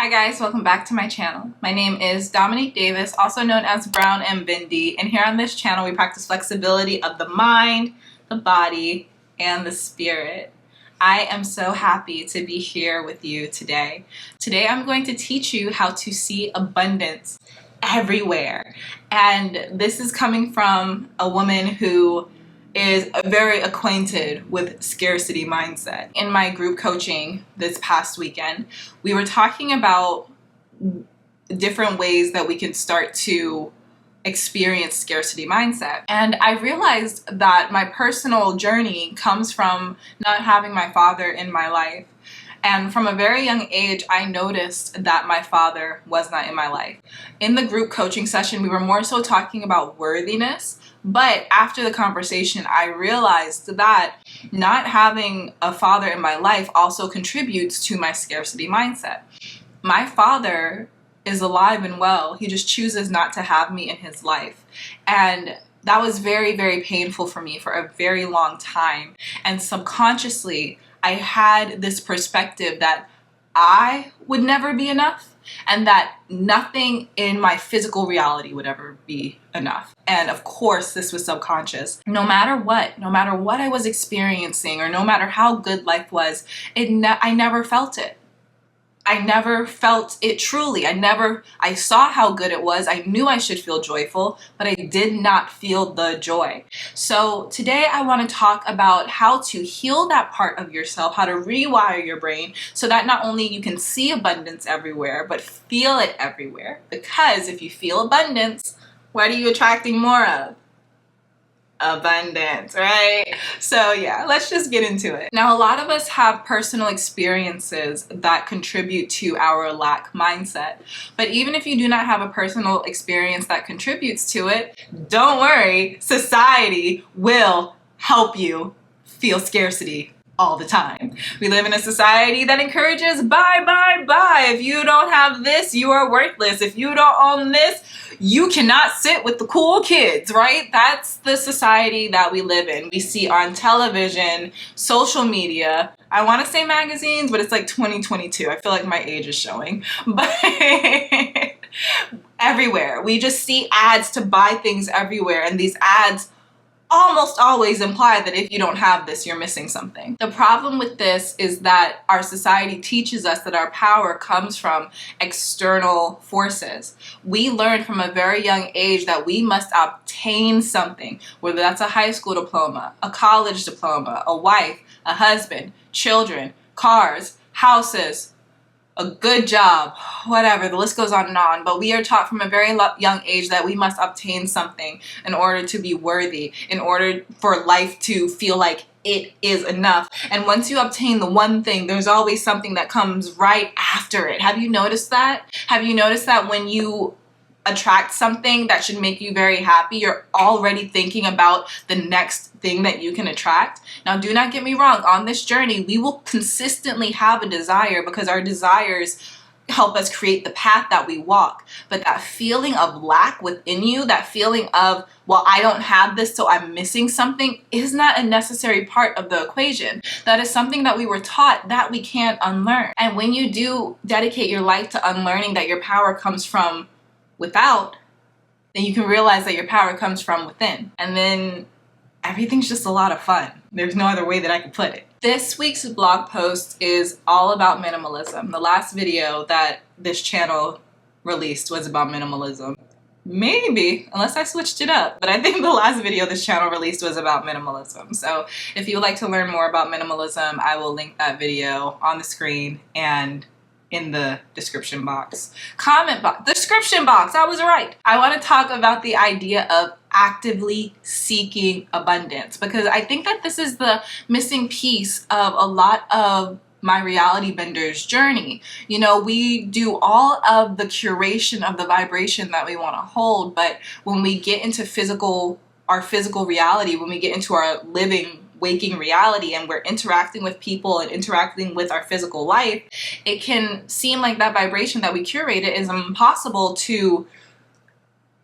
Hi guys, welcome back to my channel. My name is Dominique Davis, also known as Brown and Bindi, and here on this channel we practice flexibility of the mind, the body, and the spirit. I am so happy to be here with you today. Today I'm going to teach you how to see abundance everywhere. And this is coming from a woman who is very acquainted with scarcity mindset. In my group coaching this past weekend, we were talking about different ways that we can start to experience scarcity mindset. And I realized that my personal journey comes from not having my father in my life. And from a very young age, I noticed that my father was not in my life. In the group coaching session, we were more so talking about worthiness. But after the conversation, I realized that not having a father in my life also contributes to my scarcity mindset. My father is alive and well. He just chooses not to have me in his life. And that was very, very painful for me for a very long time. And subconsciously, I had this perspective that I would never be enough and that nothing in my physical reality would ever be enough. And of course, this was subconscious. No matter what I was experiencing or no matter how good life was, I never felt it. I never felt it truly. I saw how good it was. I knew I should feel joyful, but I did not feel the joy. So today I want to talk about how to heal that part of yourself, how to rewire your brain so that not only you can see abundance everywhere, but feel it everywhere. Because if you feel abundance, what are you attracting more of? Abundance, right? So yeah, let's just get into it. Now, a lot of us have personal experiences that contribute to our lack mindset. But even if you do not have a personal experience that contributes to it, don't worry, society will help you feel scarcity all the time. We live in a society that encourages buy, buy, buy. If you don't have this, you are worthless. If you don't own this, you cannot sit with the cool kids, right? That's the society that we live in. We see on television, social media, I want to say magazines, but it's like 2022. I feel like my age is showing. But everywhere. We just see ads to buy things everywhere. And these ads almost always imply that if you don't have this, you're missing something. The problem with this is that our society teaches us that our power comes from external forces. We learn from a very young age that we must obtain something, whether that's a high school diploma, a college diploma, a wife, a husband, children, cars, houses, a good job, whatever, the list goes on and on. But we are taught from a very young age that we must obtain something in order to be worthy, in order for life to feel like it is enough. And once you obtain the one thing, there's always something that comes right after it. Have you noticed that? Have you noticed that when you attract something that should make you very happy, you're already thinking about the next thing that you can attract? Now, do not get me wrong. On this journey, we will consistently have a desire because our desires help us create the path that we walk. But that feeling of lack within you, that feeling of, well, I don't have this, so I'm missing something, is not a necessary part of the equation. That is something that we were taught that we can't unlearn. And when you do dedicate your life to unlearning that your power comes from without, then you can realize that your power comes from within. And then everything's just a lot of fun. There's no other way that I can put it. This week's blog post is all about minimalism. The last video that this channel released was about minimalism. Maybe, unless I switched it up. But I think the last video this channel released was about minimalism. So if you would like to learn more about minimalism, I will link that video on the screen and in the description box. Comment box. Description box. I was right. I want to talk about the idea of actively seeking abundance, because I think that this is the missing piece of a lot of my reality bender's journey. You know, we do all of the curation of the vibration that we want to hold, but when we get into our physical reality, when we get into our waking reality and we're interacting with people and interacting with our physical life, it can seem like that vibration that we curated is impossible to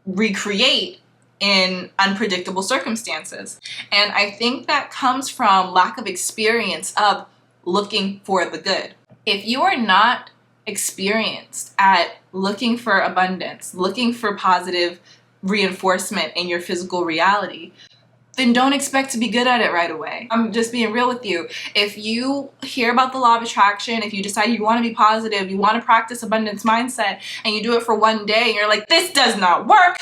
recreate in unpredictable circumstances. And I think that comes from lack of experience of looking for the good. If you are not experienced at looking for abundance, looking for positive reinforcement in your physical reality, then don't expect to be good at it right away. I'm just being real with you. If you hear about the law of attraction, if you decide you want to be positive, you want to practice abundance mindset, and you do it for one day and you're like, this does not work,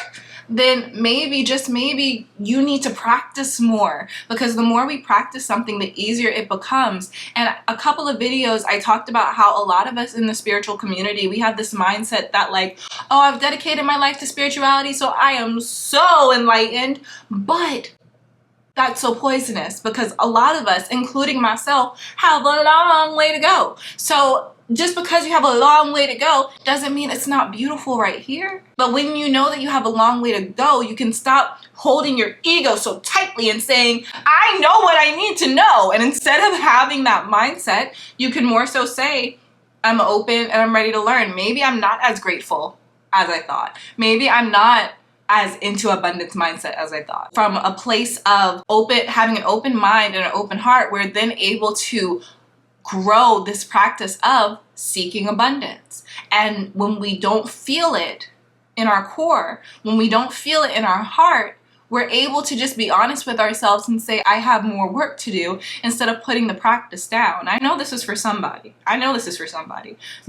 then maybe, just maybe, you need to practice more, because the more we practice something, the easier it becomes. And a couple of videos I talked about how a lot of us in the spiritual community, we have this mindset that like, oh, I've dedicated my life to spirituality, so I am so enlightened. But that's so poisonous, because a lot of us, including myself, have a long way to go. So just because you have a long way to go doesn't mean it's not beautiful right here. But when you know that you have a long way to go, you can stop holding your ego so tightly and saying, I know what I need to know. And instead of having that mindset, you can more so say, I'm open and I'm ready to learn. Maybe I'm not as grateful as I thought. Maybe I'm not as into abundance mindset as I thought. From a place of having an open mind and an open heart, we're then able to grow this practice of seeking abundance. And when we don't feel it in our core, when we don't feel it in our heart, we're able to just be honest with ourselves and say, I have more work to do, instead of putting the practice down. I know this is for somebody.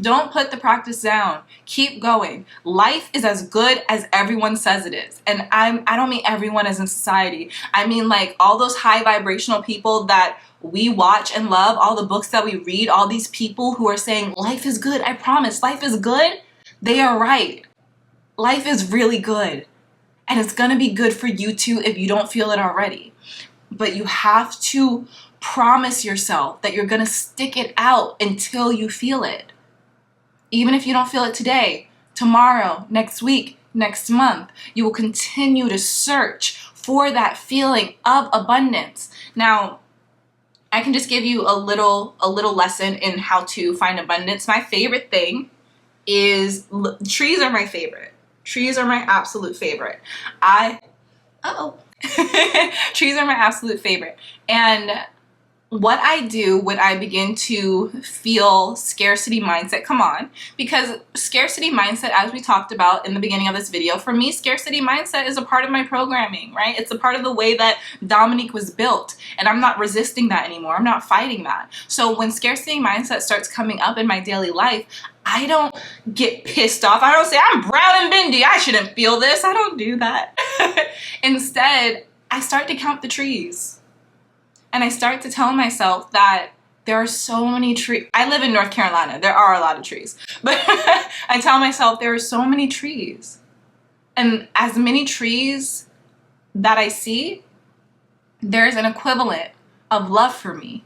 Don't put the practice down. Keep going. Life is as good as everyone says it is. And I don't mean everyone as in society. I mean like all those high vibrational people that we watch and love, all the books that we read, all these people who are saying life is good. I promise, life is good. They are right. Life is really good. And it's going to be good for you too if you don't feel it already. But you have to promise yourself that you're going to stick it out until you feel it. Even if you don't feel it today, tomorrow, next week, next month, you will continue to search for that feeling of abundance. Now, I can just give you a little lesson in how to find abundance. My favorite thing is trees are my favorite. Trees are my absolute favorite. Trees are my absolute favorite. And what I do when I begin to feel scarcity mindset come on, because scarcity mindset, as we talked about in the beginning of this video, for me, scarcity mindset is a part of my programming, right? It's a part of the way that Dominique was built, and I'm not resisting that anymore. I'm not fighting that. So when scarcity mindset starts coming up in my daily life, I don't get pissed off. I don't say, I'm brown and bendy, I shouldn't feel this. I don't do that. Instead, I start to count the trees. And I start to tell myself that there are so many trees. I live in North Carolina. There are a lot of trees. But I tell myself there are so many trees. And as many trees that I see, there's an equivalent of love for me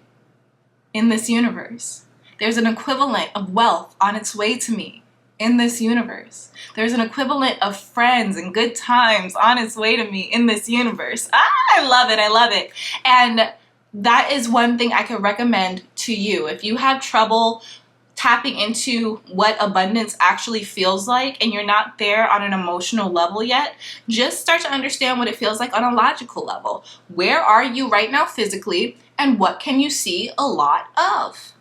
in this universe. There's an equivalent of wealth on its way to me in this universe. There's an equivalent of friends and good times on its way to me in this universe. I love it. I love it. And that is one thing I could recommend to you. If you have trouble tapping into what abundance actually feels like and you're not there on an emotional level yet, just start to understand what it feels like on a logical level. Where are you right now physically, and what can you see a lot of?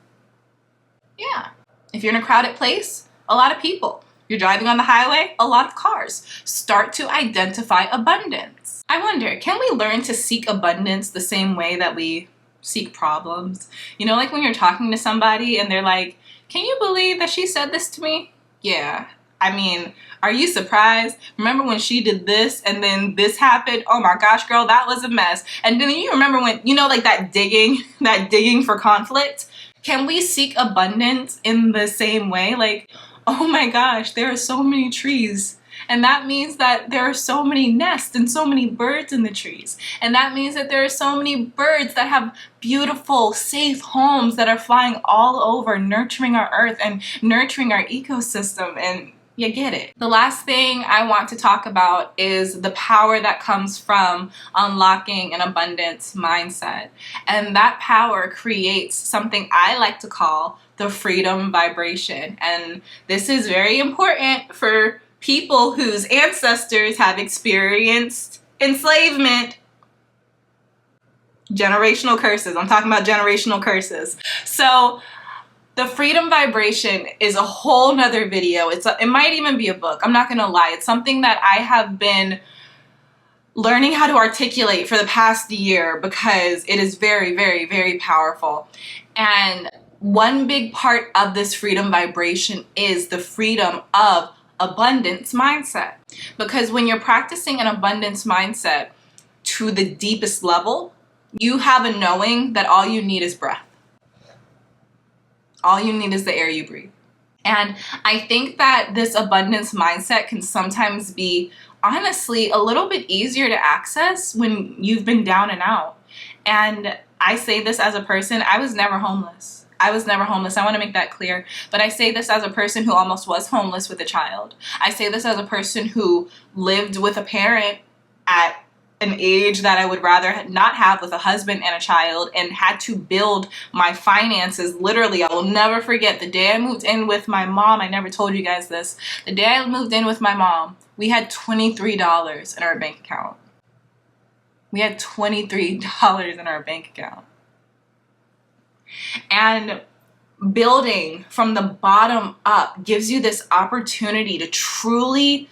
Yeah. If you're in a crowded place, a lot of people. You're driving on the highway, a lot of cars. Start to identify abundance. I wonder, can we learn to seek abundance the same way that we seek problems? You know, like when you're talking to somebody and they're like, can you believe that she said this to me? Yeah. I mean, are you surprised? Remember when she did this and then this happened? Oh my gosh, girl, that was a mess. And then you remember when, you know, like that digging for conflict? Can we seek abundance in the same way? Like, oh my gosh, there are so many trees. And that means that there are so many nests and so many birds in the trees. And that means that there are so many birds that have beautiful, safe homes that are flying all over, nurturing our earth and nurturing our ecosystem. And you get it. The last thing I want to talk about is the power that comes from unlocking an abundance mindset. And that power creates something I like to call the freedom vibration. And this is very important for people whose ancestors have experienced enslavement. Generational curses. I'm talking about generational curses. So The freedom vibration is a whole nother video. It might even be a book. I'm not gonna lie. It's something that I have been learning how to articulate for the past year because it is very, very, very powerful. And one big part of this freedom vibration is the freedom of abundance mindset. Because when you're practicing an abundance mindset to the deepest level, you have a knowing that all you need is breath. All you need is the air you breathe. And I think that this abundance mindset can sometimes be, honestly, a little bit easier to access when you've been down and out. And I say this as a person, I was never homeless. I was never homeless. I want to make that clear. But I say this as a person who almost was homeless with a child. I say this as a person who lived with a parent at an age that I would rather not have with a husband and a child, and had to build my finances. Literally, I will never forget the day I moved in with my mom. I never told you guys this. The day I moved in with my mom, we had $23 in our bank account. We had $23 in our bank account. And building from the bottom up gives you this opportunity to truly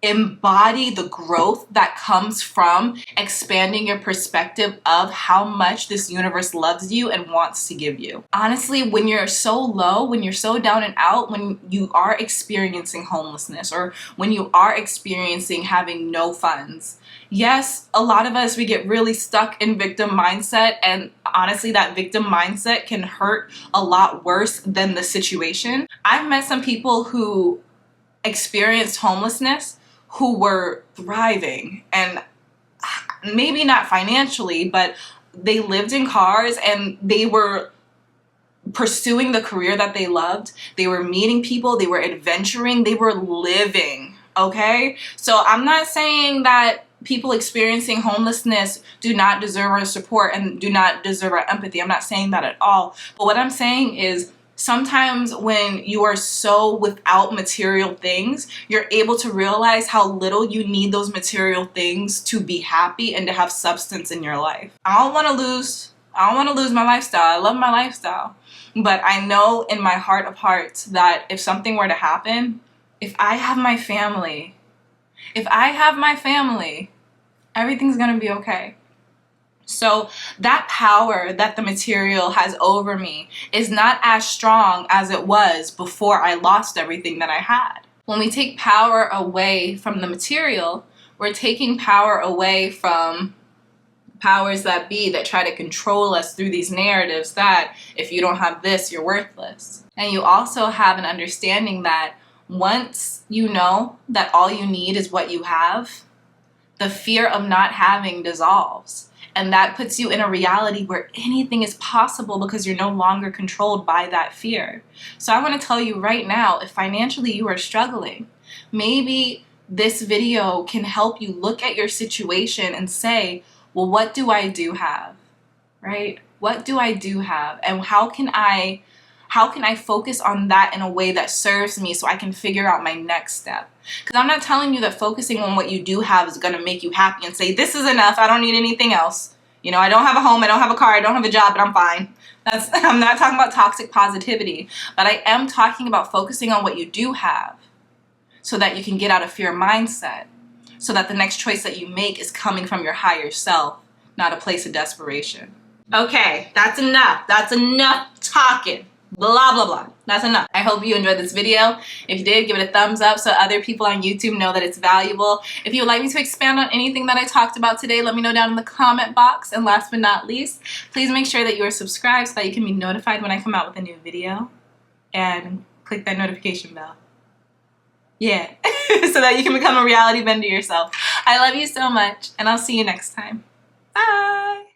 embody the growth that comes from expanding your perspective of how much this universe loves you and wants to give you. Honestly, when you're so low, when you're so down and out, when you are experiencing homelessness, or when you are experiencing having no funds, yes, a lot of us, we get really stuck in victim mindset, and honestly, that victim mindset can hurt a lot worse than the situation. I've met some people who experienced homelessness who were thriving, and maybe not financially, but they lived in cars and they were pursuing the career that they loved. They were meeting people, they were adventuring, they were living, okay? So I'm not saying that people experiencing homelessness do not deserve our support and do not deserve our empathy. I'm not saying that at all. But what I'm saying is, sometimes when you are so without material things, you're able to realize how little you need those material things to be happy and to have substance in your life. I don't want to lose my lifestyle. I love my lifestyle. But I know in my heart of hearts that if something were to happen, if I have my family, everything's going to be okay. So that power that the material has over me is not as strong as it was before I lost everything that I had. When we take power away from the material, we're taking power away from powers that be that try to control us through these narratives that if you don't have this, you're worthless. And you also have an understanding that once you know that all you need is what you have, the fear of not having dissolves. And that puts you in a reality where anything is possible because you're no longer controlled by that fear. So I want to tell you right now, if financially you are struggling, maybe this video can help you look at your situation and say, well, what do I do have, right? What do I do have? And how can I focus on that in a way that serves me so I can figure out my next step? Because I'm not telling you that focusing on what you do have is going to make you happy and say, this is enough, I don't need anything else. You know, I don't have a home, I don't have a car, I don't have a job, but I'm fine. I'm not talking about toxic positivity, but I am talking about focusing on what you do have so that you can get out of fear mindset, so that the next choice that you make is coming from your higher self, not a place of desperation. Okay, that's enough. That's enough talking. Blah, blah, blah. That's enough. I hope you enjoyed this video. If you did, give it a thumbs up so other people on YouTube know that it's valuable. If you would like me to expand on anything that I talked about today, let me know down in the comment box. And last but not least, please make sure that you are subscribed so that you can be notified when I come out with a new video. And click that notification bell. Yeah, so that you can become a reality bender yourself. I love you so much, and I'll see you next time. Bye!